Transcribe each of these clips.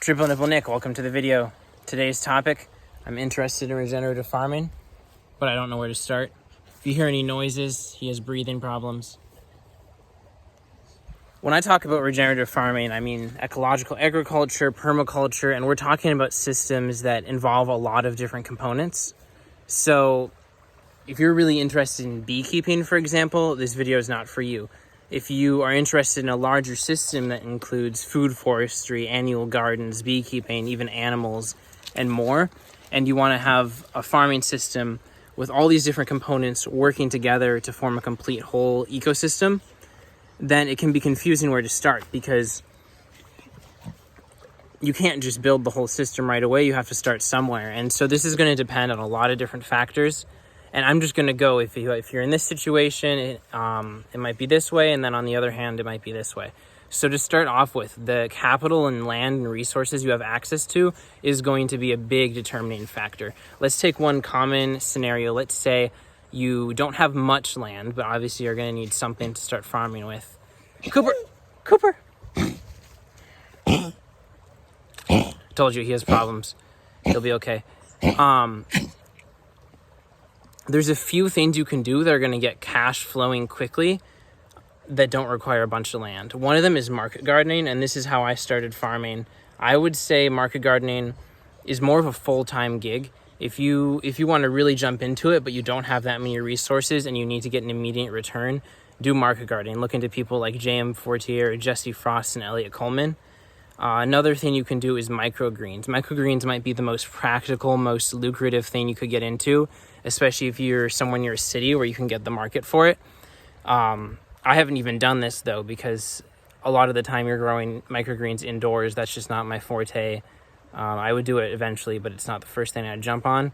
Triple Nipple Nick, welcome to the video. Today's topic, I'm interested in regenerative farming, but I don't know where to start. If you hear any noises, he has breathing problems. When I talk about regenerative farming, I mean ecological agriculture, permaculture, and we're talking about systems that involve a lot of different components. So if you're really interested in beekeeping, for example, this video is not for you. If you are interested in a larger system that includes food forestry, annual gardens, beekeeping, even animals, and more, and you want to have a farming system with all these different components working together to form a complete whole ecosystem, then it can be confusing where to start, because you can't just build the whole system right away. You have to start somewhere. And so this is going to depend on a lot of different factors. And I'm just going to go, if you're in this situation, it might be this way. And then on the other hand, it might be this way. So to start off with, the capital and land and resources you have access to is going to be a big determining factor. Let's take one common scenario. Let's say you don't have much land, but obviously you're going to need something to start farming with. Cooper. Told you he has problems. He'll be okay. There's a few things you can do that are going to get cash flowing quickly that don't require a bunch of land. One of them is market gardening, and this is how I started farming. I would say market gardening is more of a full-time gig. If you want to really jump into it, but you don't have that many resources and you need to get an immediate return, do market gardening. Look into people like J.M. Fortier, Jesse Frost, and Elliot Coleman. Another thing you can do is microgreens. Microgreens might be the most practical, most lucrative thing you could get into, especially if you're somewhere near a city where you can get the market for it. I haven't even done this, though, because a lot of the time you're growing microgreens indoors. That's just not my forte. I would do it eventually, but it's not the first thing I'd jump on.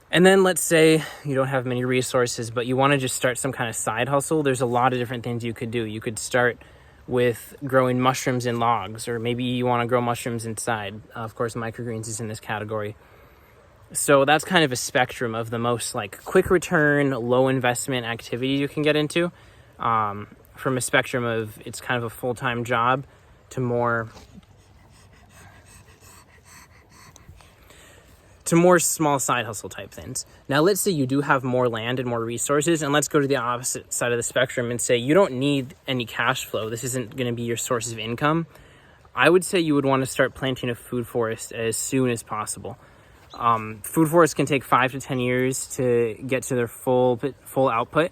And then let's say you don't have many resources, but you want to just start some kind of side hustle. There's a lot of different things you could do. You could start with growing mushrooms in logs, or maybe you want to grow mushrooms inside. Of course, microgreens is in this category. So that's kind of a spectrum of the most quick return, low investment activity you can get into, from a spectrum of it's kind of a full-time job to more small side hustle type things. Now, let's say you do have more land and more resources, and let's go to the opposite side of the spectrum and say you don't need any cash flow. This isn't going to be your source of income. I would say you would want to start planting a food forest as soon as possible. Food forests can take 5 to 10 years to get to their full output,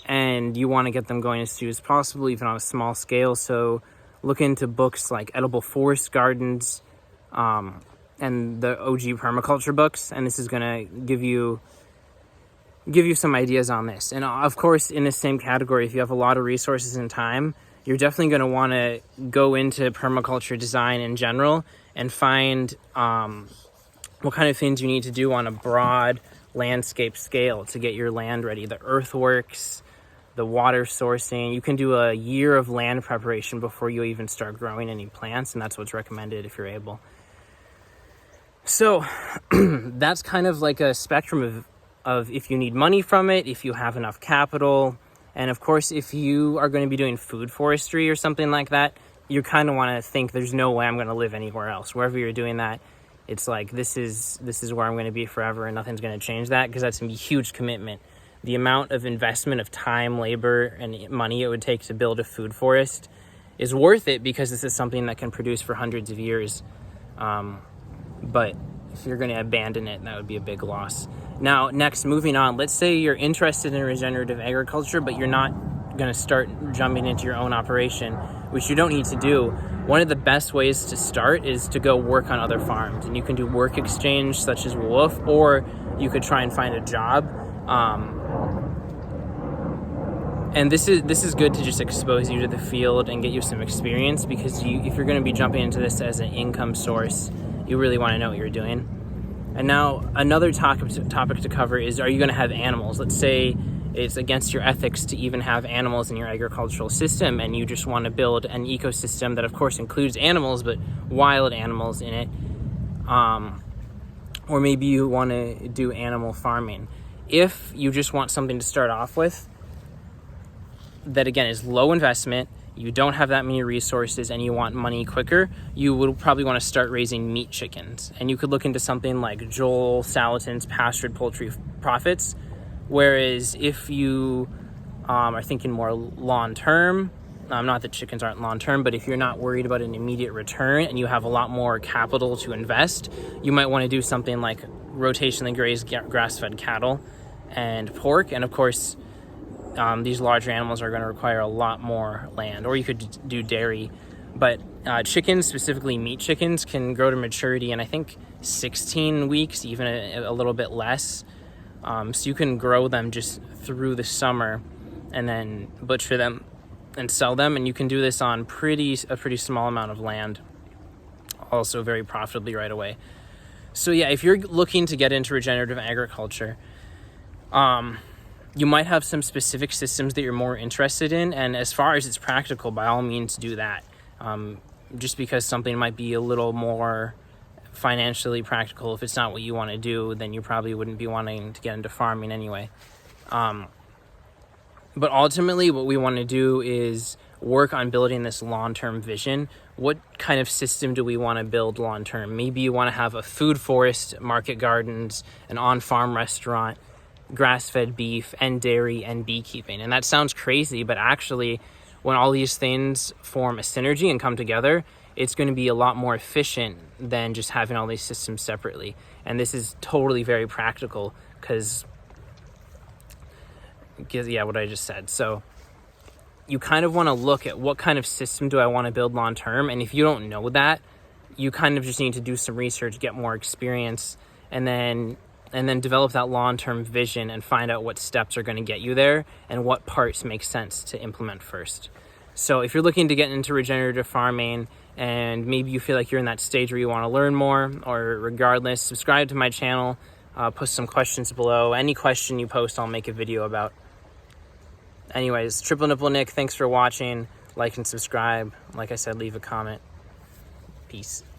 and you want to get them going as soon as possible, even on a small scale. So look into books like Edible Forest Gardens, and the OG permaculture books, and this is going to give you some ideas on this. And of course, in the same category, if you have a lot of resources and time, you're definitely going to want to go into permaculture design in general and find what kind of things you need to do on a broad landscape scale to get your land ready. The earthworks, the water sourcing. You can do a year of land preparation before you even start growing any plants, and that's what's recommended if you're able. So that's kind of like a spectrum of if you need money from it, if you have enough capital. And of course, if you are going to be doing food forestry or something like that, you kind of want to think there's no way I'm going to live anywhere else. Wherever you're doing that, it's like this is where I'm going to be forever, and nothing's going to change that, because that's going to be a huge commitment. The amount of investment of time, labor, and money it would take to build a food forest is worth it, because this is something that can produce for hundreds of years. But if you're going to abandon it, that would be a big loss. Now, next, moving on, let's say you're interested in regenerative agriculture, but you're not going to start jumping into your own operation, which you don't need to do. One of the best ways to start is to go work on other farms. And you can do work exchange, such as Wolf, or you could try and find a job. And this is good to just expose you to the field and get you some experience, because if you're going to be jumping into this as an income source, you really want to know what you're doing. And now another topic to cover is, are you going to have animals? Let's say it's against your ethics to even have animals in your agricultural system, and you just want to build an ecosystem that of course includes animals, but wild animals in it. Or maybe you want to do animal farming. If you just want something to start off with that, again, is low investment, you don't have that many resources and you want money quicker, you would probably want to start raising meat chickens. And you could look into something like Joel Salatin's Pastured Poultry Profits. Whereas if you are thinking more long-term, not that chickens aren't long-term, but if you're not worried about an immediate return and you have a lot more capital to invest, you might want to do something like rotationally grazed grass-fed cattle and pork. And of course, these larger animals are going to require a lot more land, or you could do dairy. But chickens, specifically meat chickens, can grow to maturity in, I think, 16 weeks, even a little bit less. So you can grow them just through the summer and then butcher them and sell them. And you can do this on a pretty small amount of land, also very profitably right away. So yeah, if you're looking to get into regenerative agriculture, you might have some specific systems that you're more interested in, and as far as it's practical, by all means do that. Just because something might be a little more financially practical, if it's not what you want to do, then you probably wouldn't be wanting to get into farming anyway. But ultimately, what we want to do is work on building this long-term vision. What kind of system do we want to build long-term? Maybe you want to have a food forest, market gardens, an on-farm restaurant, grass-fed beef and dairy and beekeeping. And that sounds crazy, but actually when all these things form a synergy and come together, it's going to be a lot more efficient than just having all these systems separately. And this is totally very practical because what I just said. So you kind of want to look at what kind of system do I want to build long term, and if you don't know that, you kind of just need to do some research, get more experience, and then develop that long-term vision and find out what steps are going to get you there and what parts make sense to implement first. So if you're looking to get into regenerative farming and maybe you feel like you're in that stage where you want to learn more, or regardless, subscribe to my channel, post some questions below. Any question you post, I'll make a video about. Anyways, Triple Nipple Nick, thanks for watching. Like and subscribe. Like I said, leave a comment. Peace.